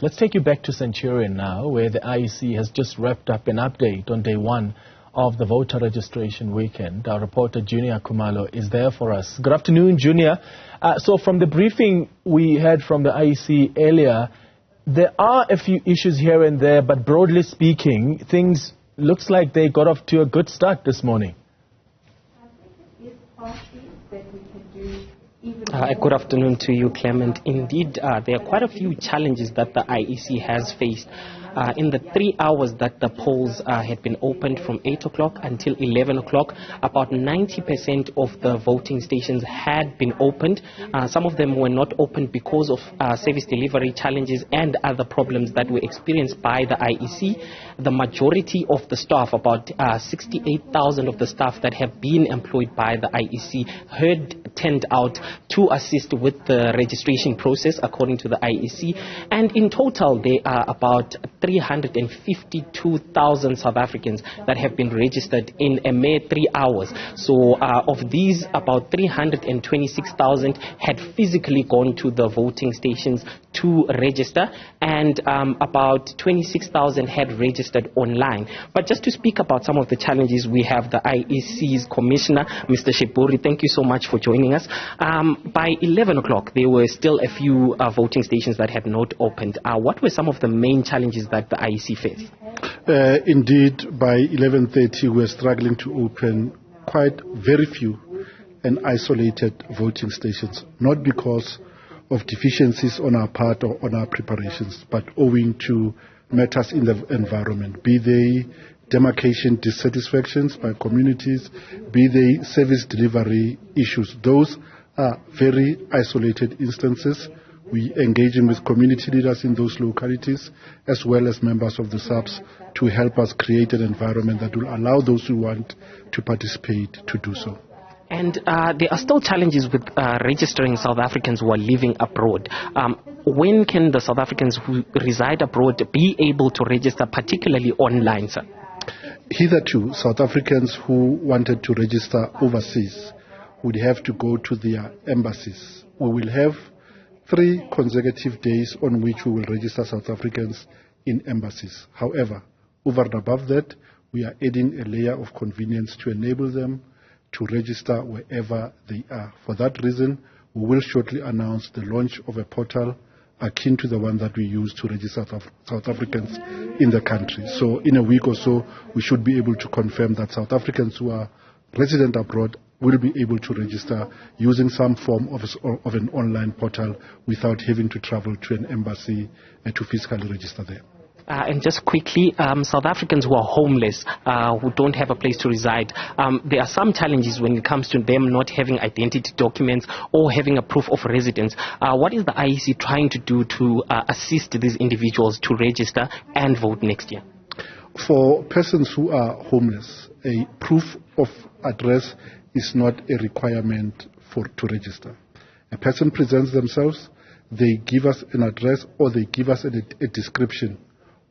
let's take you back to Centurion now, where the IEC has just wrapped up an update on day one of the voter registration weekend. Our reporter Juniour Khumalo is there for us. Good afternoon, Juniour. So from the briefing we heard from the IEC earlier, there are a few issues here and there, but broadly speaking, things looks like they got off to a good start this morning. Good afternoon to you, Clement. Indeed, there are quite a few challenges that the IEC has faced. In the 3 hours that the polls had been opened from 8 o'clock until 11 o'clock, about 90% of the voting stations had been opened. Some of them were not opened because of service delivery challenges and other problems that were experienced by the IEC. The majority of the staff, about 68,000 of the staff that have been employed by the IEC, had turned out to assist with the registration process, according to the IEC. And in total, there are about 352,000 South Africans that have been registered in a mere 3 hours. So of these, about 326,000 had physically gone to the voting stations to register, and about 26,000 had registered online. But just to speak about some of the challenges, we have the IEC's Commissioner, Mr. Sheburi. Thank you so much for joining us. By 11 o'clock, there were still a few voting stations that had not opened. What were some of the main challenges that the IEC faced? Indeed, by 11:30, we were struggling to open quite very few and isolated voting stations, not because of deficiencies on our part or on our preparations, but owing to matters in the environment, be they demarcation dissatisfactions by communities, be they service delivery issues. Those are very isolated instances. We engaging with community leaders in those localities, as well as members of the SAPS, to help us create an environment that will allow those who want to participate to do so. And there are still challenges with registering South Africans who are living abroad. When can the South Africans who reside abroad be able to register, particularly online, sir? Hitherto, South Africans who wanted to register overseas would have to go to their embassies. We will have 3 consecutive days on which we will register South Africans in embassies. However, over and above that, we are adding a layer of convenience to enable them to register wherever they are. For that reason, we will shortly announce the launch of a portal akin to the one that we use to register South Africans in the country. So in a week or so, we should be able to confirm that South Africans who are resident abroad will be able to register using some form of an online portal without having to travel to an embassy to physically register there. And just quickly, South Africans who are homeless, who don't have a place to reside, there are some challenges when it comes to them not having identity documents or having a proof of residence. What is the IEC trying to do to assist these individuals to register and vote next year? For persons who are homeless, a proof of address is not a requirement to register. A person presents themselves, they give us an address or they give us a description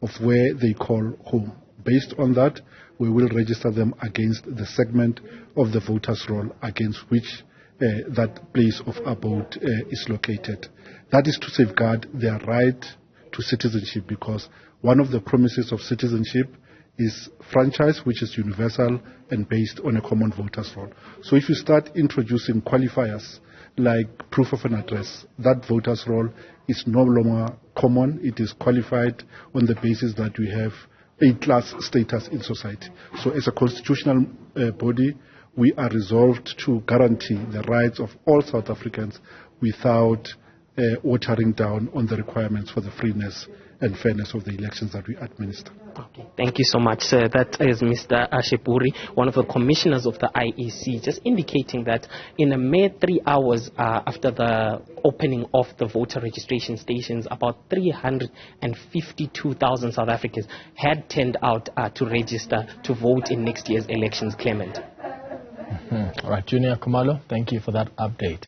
of where they call home. Based on that, we will register them against the segment of the voters' roll against which that place of abode is located. That is to safeguard their right to citizenship, because one of the promises of citizenship is franchise, which is universal and based on a common voters' roll. So if you start introducing qualifiers like proof of an address, that voters' roll is no longer common. It is qualified on the basis that we have A-class status in society. So as a constitutional body, we are resolved to guarantee the rights of all South Africans without watering down on the requirements for the freeness and fairness of the elections that we administer. Okay. Thank you so much, sir. That is Mr. Sheburi, one of the commissioners of the IEC, just indicating that in a mere 3 hours after the opening of the voter registration stations, about 352,000 South Africans had turned out to register to vote in next year's elections, Clement. All right, Juniour Khumalo, thank you for that update.